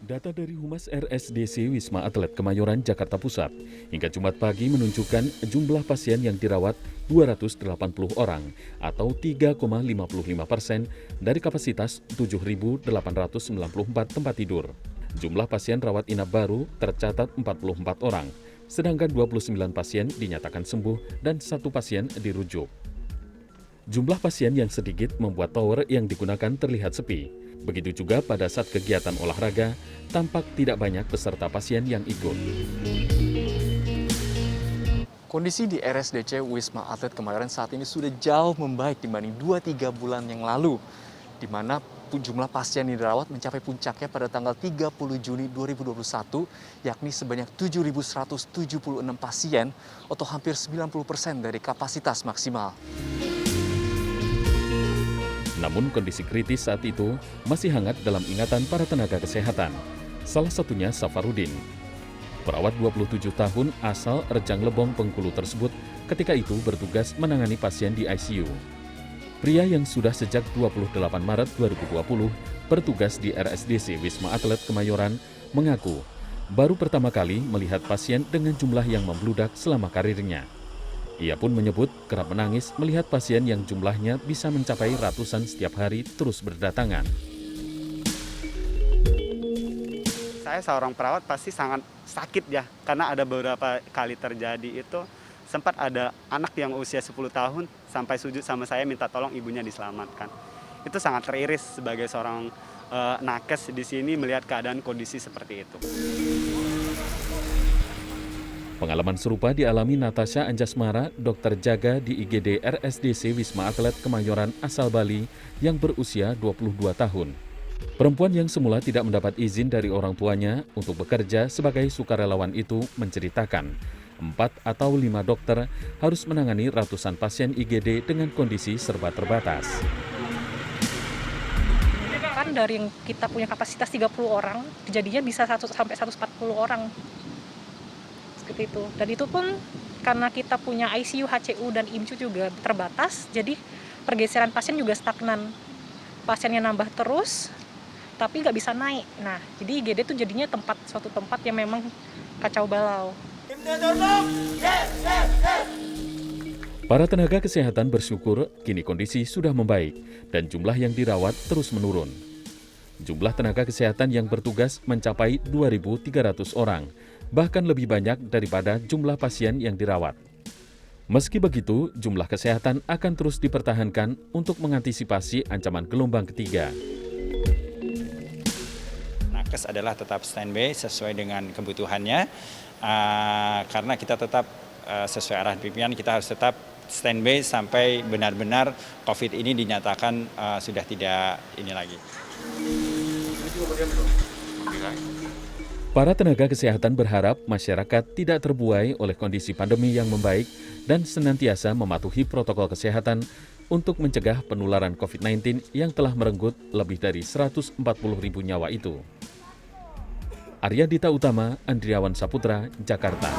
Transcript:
Data dari Humas RSDC Wisma Atlet Kemayoran, Jakarta Pusat, hingga Jumat pagi menunjukkan jumlah pasien yang dirawat 280 orang atau 3,55% dari kapasitas 7.894 tempat tidur. Jumlah pasien rawat inap baru tercatat 44 orang, sedangkan 29 pasien dinyatakan sembuh dan 1 pasien dirujuk. Jumlah pasien yang sedikit membuat tower yang digunakan terlihat sepi. Begitu juga pada saat kegiatan olahraga, tampak tidak banyak peserta pasien yang ikut. Kondisi di RSDC Wisma Atlet Kemayoran saat ini sudah jauh membaik dibanding 2-3 bulan yang lalu, di mana jumlah pasien yang dirawat mencapai puncaknya pada tanggal 30 Juni 2021, yakni sebanyak 7.176 pasien atau hampir 90% dari kapasitas maksimal. Namun kondisi kritis saat itu masih hangat dalam ingatan para tenaga kesehatan. Salah satunya Safarudin. Perawat 27 tahun asal Rejang Lebong, Bengkulu tersebut ketika itu bertugas menangani pasien di ICU. Pria yang sudah sejak 28 Maret 2020 bertugas di RSDC Wisma Atlet Kemayoran mengaku baru pertama kali melihat pasien dengan jumlah yang membludak selama karirnya. Ia pun menyebut kerap menangis melihat pasien yang jumlahnya bisa mencapai ratusan setiap hari terus berdatangan. Saya seorang perawat pasti sangat sakit ya, karena ada beberapa kali terjadi itu sempat ada anak yang usia 10 tahun sampai sujud sama saya minta tolong ibunya diselamatkan. Itu sangat teriris sebagai seorang nakes di sini melihat keadaan kondisi seperti itu. Pengalaman serupa dialami Natasha Anjasmara, dokter jaga di IGD RSDC Wisma Atlet Kemayoran asal Bali yang berusia 22 tahun. Perempuan yang semula tidak mendapat izin dari orang tuanya untuk bekerja sebagai sukarelawan itu menceritakan 4 atau 5 dokter harus menangani ratusan pasien IGD dengan kondisi serba terbatas. Kan dari yang kita punya kapasitas 30 orang, kejadiannya bisa 1 sampai 140 orang. Seperti itu. Dan itu pun karena kita punya ICU, HCU, dan IMCU juga terbatas, jadi pergeseran pasien juga stagnan. Pasiennya nambah terus, tapi nggak bisa naik. Nah, jadi IGD itu jadinya suatu tempat yang memang kacau balau. Para tenaga kesehatan bersyukur kini kondisi sudah membaik dan jumlah yang dirawat terus menurun. Jumlah tenaga kesehatan yang bertugas mencapai 2.300 orang, bahkan lebih banyak daripada jumlah pasien yang dirawat. Meski begitu, jumlah kesehatan akan terus dipertahankan untuk mengantisipasi ancaman gelombang ketiga. Nakes adalah tetap standby sesuai dengan kebutuhannya, karena kita tetap sesuai arahan pimpinan, kita harus tetap standby sampai benar-benar COVID ini dinyatakan sudah tidak ini lagi. Para tenaga kesehatan berharap masyarakat tidak terbuai oleh kondisi pandemi yang membaik dan senantiasa mematuhi protokol kesehatan untuk mencegah penularan COVID-19 yang telah merenggut lebih dari 140.000 nyawa itu. Arya Dita Utama, Andriawan Saputra, Jakarta.